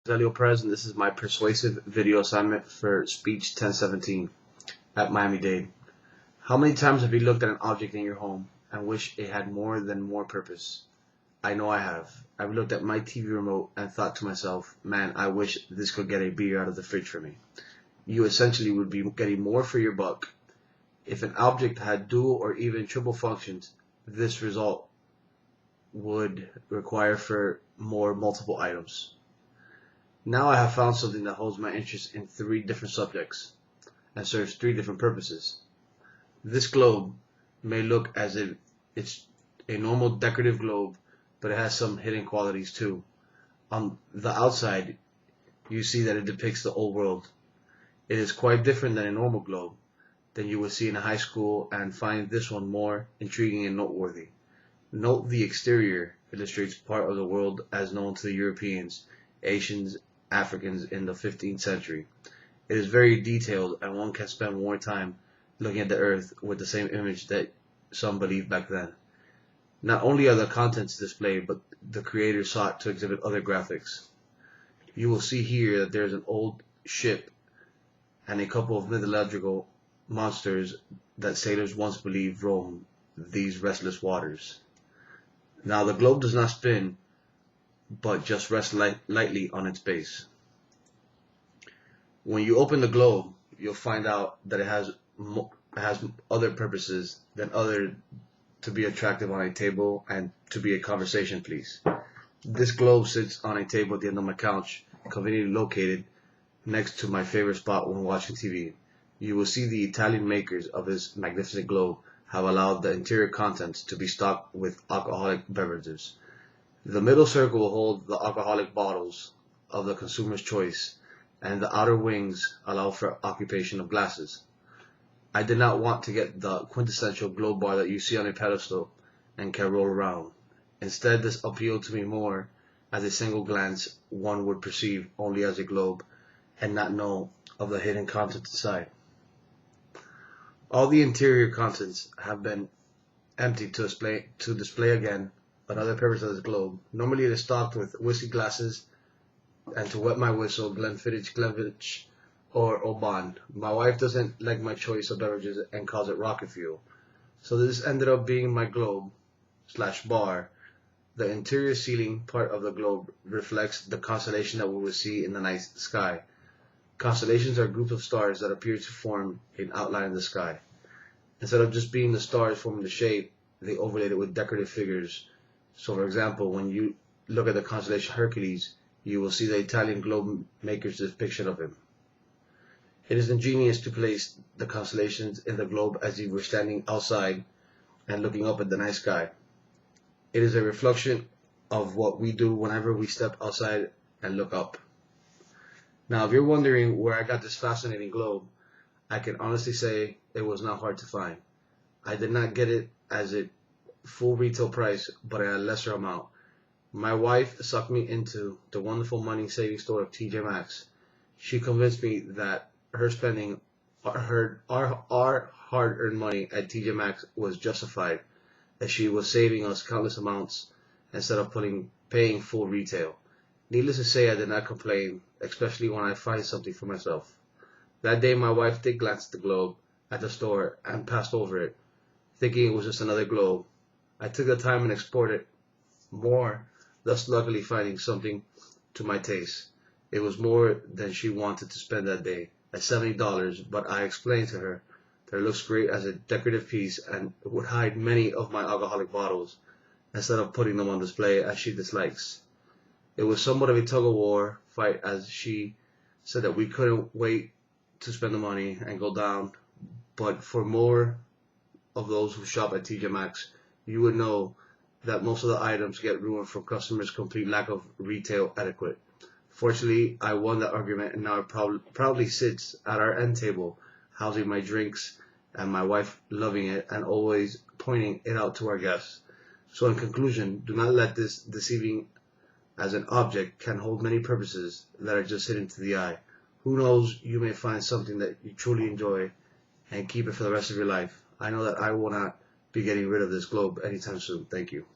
Elio Perez, and this is my persuasive video assignment for Speech 1017 at Miami-Dade. How many times have you looked at an object in your home and wished it had more than more purpose? I know I have. I've looked at my TV remote and thought to myself, man, I wish this could get a beer out of the fridge for me. You essentially would be getting more for your buck. If an object had dual or even triple functions, this result would require for more multiple items. Now I have found something that holds my interest in 3 different subjects and serves 3 different purposes. This globe may look as if it's a normal decorative globe, but it has some hidden qualities too. On the outside, you see that it depicts the old world. It is quite different than a normal globe than you would see in a high school, and find this one more intriguing and noteworthy. Note the exterior illustrates part of the world as known to the Europeans, Asians, Africans in the 15th century. It is very detailed, and one can spend more time looking at the earth with the same image that some believed back then. Not only are the contents displayed, but the creator sought to exhibit other graphics. You will see here that there is an old ship and a couple of mythological monsters that sailors once believed roamed these restless waters. Now the globe does not spin, but just rests lightly on its base. When you open the globe, you'll find out that it has other purposes than other to be attractive on a table and to be a conversation piece. This globe sits on a table at the end of my couch, conveniently located next to my favorite spot when watching TV. You will see the Italian makers of this magnificent globe have allowed the interior contents to be stocked with alcoholic beverages. The middle circle will hold the alcoholic bottles of the consumer's choice, and the outer wings allow for occupation of glasses. I did not want to get the quintessential globe bar that you see on a pedestal and can roll around. Instead, this appealed to me more as a single glance one would perceive only as a globe and not know of the hidden contents inside. All the interior contents have been emptied to display again another purpose of this globe. Normally it is stocked with whiskey glasses and to wet my whistle, Glenfiddich, or Oban. My wife doesn't like my choice of beverages and calls it rocket fuel. So this ended up being my globe/bar. The interior ceiling part of the globe reflects the constellation that we will see in the night sky. Constellations are groups of stars that appear to form an outline in the sky. Instead of just being the stars forming the shape, they overlaid it with decorative figures. So for example, when you look at the constellation Hercules, you will see the Italian globe maker's depiction of him. It is ingenious to place the constellations in the globe as if we're standing outside and looking up at the night sky. It is a reflection of what we do whenever we step outside and look up. Now, if you're wondering where I got this fascinating globe, I can honestly say it was not hard to find. I did not get it as a full retail price, but at a lesser amount. My wife sucked me into the wonderful money saving store of TJ Maxx. She convinced me that her spending our hard-earned money at TJ Maxx was justified, as she was saving us countless amounts instead of paying full retail. Needless to say, I did not complain, especially when I find something for myself. That day, my wife did glance at the globe at the store and passed over it, thinking it was just another globe. I took the time and explored it more, thus luckily finding something to my taste. It was more than she wanted to spend that day, at $70, but I explained to her that it looks great as a decorative piece and would hide many of my alcoholic bottles instead of putting them on display as she dislikes. It was somewhat of a tug-of-war fight, as she said that we couldn't wait to spend the money and go down, but for more of those who shop at TJ Maxx, you would know that most of the items get ruined from customers' complete lack of retail etiquette. Fortunately, I won that argument, and now it proudly sits at our end table, housing my drinks, and my wife loving it and always pointing it out to our guests. So in conclusion, do not let this deceiving as an object can hold many purposes that are just hidden to the eye. Who knows, you may find something that you truly enjoy and keep it for the rest of your life. I know that I will not be getting rid of this globe anytime soon. Thank you.